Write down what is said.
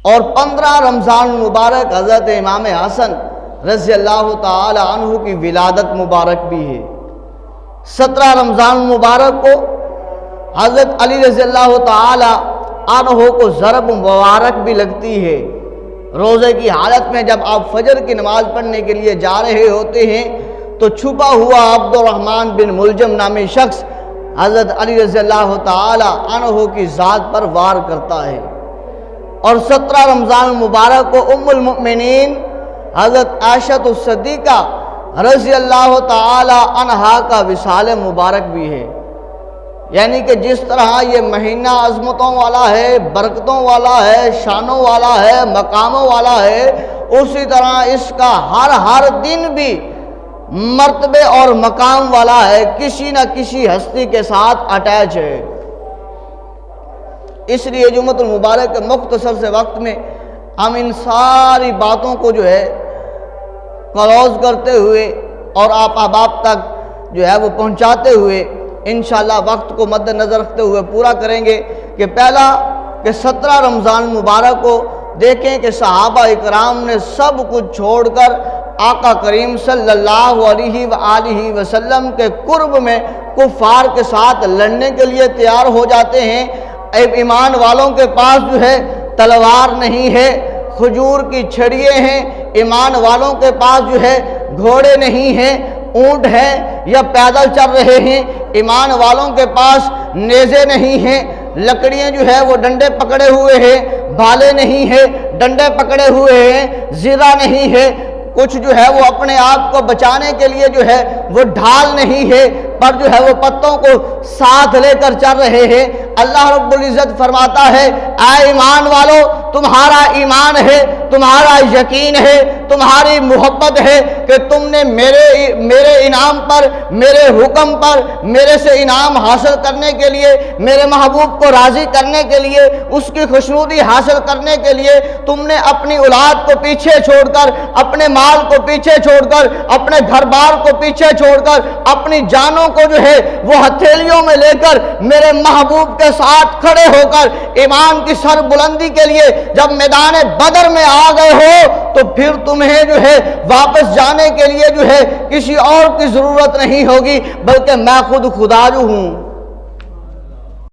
اور 15 رمضان مبارک حضرت امام حسن رضی اللہ تعالی عنہ کی ولادت مبارک بھی ہے۔ 17 رمضان مبارک کو حضرت علی رضی اللہ تعالی عنہ کو ضرب مبارک بھی لگتی ہے۔ روزے کی حالت میں جب آپ فجر کی نماز پڑھنے کے لیے جا رہے ہوتے ہیں تو چھپا ہوا عبد الرحمن بن ملجم نامی شخص حضرت علی رضی اللہ تعالی عنہ کی ذات پر وار کرتا ہے، اور 17 رمضان مبارک کو ام المؤمنین حضرت عائشہ الصدیقہ رضی اللہ تعالی عنہا کا وصال مبارک بھی ہے۔ یعنی کہ جس طرح یہ مہینہ عظمتوں والا ہے، برکتوں والا ہے، شانوں والا ہے، مقاموں والا ہے، اسی طرح اس کا ہر دن بھی مرتبے اور مقام والا ہے، کسی نہ کسی ہستی کے ساتھ اٹیچ ہے۔ اس لیے جمعۃ المبارک کے مختصر سے وقت میں ہم ان ساری باتوں کو جو ہے کلوز کرتے ہوئے اور آپ احباب تک جو ہے وہ پہنچاتے ہوئے انشاءاللہ وقت کو مد نظر رکھتے ہوئے پورا کریں گے کہ پہلا کہ 17 رمضان مبارک کو دیکھیں کہ صحابہ اکرام نے سب کچھ چھوڑ کر آقا کریم صلی اللہ علیہ وآلہ وسلم کے قرب میں کفار کے ساتھ لڑنے کے لیے تیار ہو جاتے ہیں۔ ایمان والوں کے پاس جو ہے تلوار نہیں ہے، کھجور کی چھڑیے ہیں۔ ایمان والوں کے پاس جو ہے گھوڑے نہیں ہیں، اونٹ ہیں یا پیدل چل رہے ہیں۔ ایمان والوں کے پاس نیزے نہیں ہیں، لکڑیاں جو ہے وہ ڈنڈے پکڑے ہوئے ہیں، بھالے نہیں ہیں، ڈنڈے پکڑے ہوئے ہیں، زرہ نہیں ہے، کچھ جو ہے وہ اپنے آپ کو بچانے کے لیے جو ہے وہ ڈھال نہیں ہے، پر جو ہے وہ پتوں کو ساتھ لے کر چل رہے ہیں۔ اللہ رب العزت فرماتا ہے اے ایمان والو، تمہارا ایمان ہے، تمہارا یقین ہے، تمہاری محبت ہے کہ تم نے میرے انعام پر، میرے حکم پر، میرے سے انعام حاصل کرنے کے لیے، میرے محبوب کو راضی کرنے کے لیے، اس کی خوشنودی حاصل کرنے کے لیے تم نے اپنی اولاد کو پیچھے چھوڑ کر، اپنے مال کو پیچھے چھوڑ کر، اپنے گھر بار کو پیچھے چھوڑ کر، اپنی جانوں کو جو ہے وہ ہتھیلیوں میں لے کر میرے محبوب کے ساتھ کھڑے ہو کر ایمان کی سر بلندی کے لیے جب میدان بدر میں آ گئے ہو تو پھر تمہیں جو ہے واپس جانے کے لیے جو ہے کسی اور کی ضرورت نہیں ہوگی، بلکہ میں خود خدا جو ہوں۔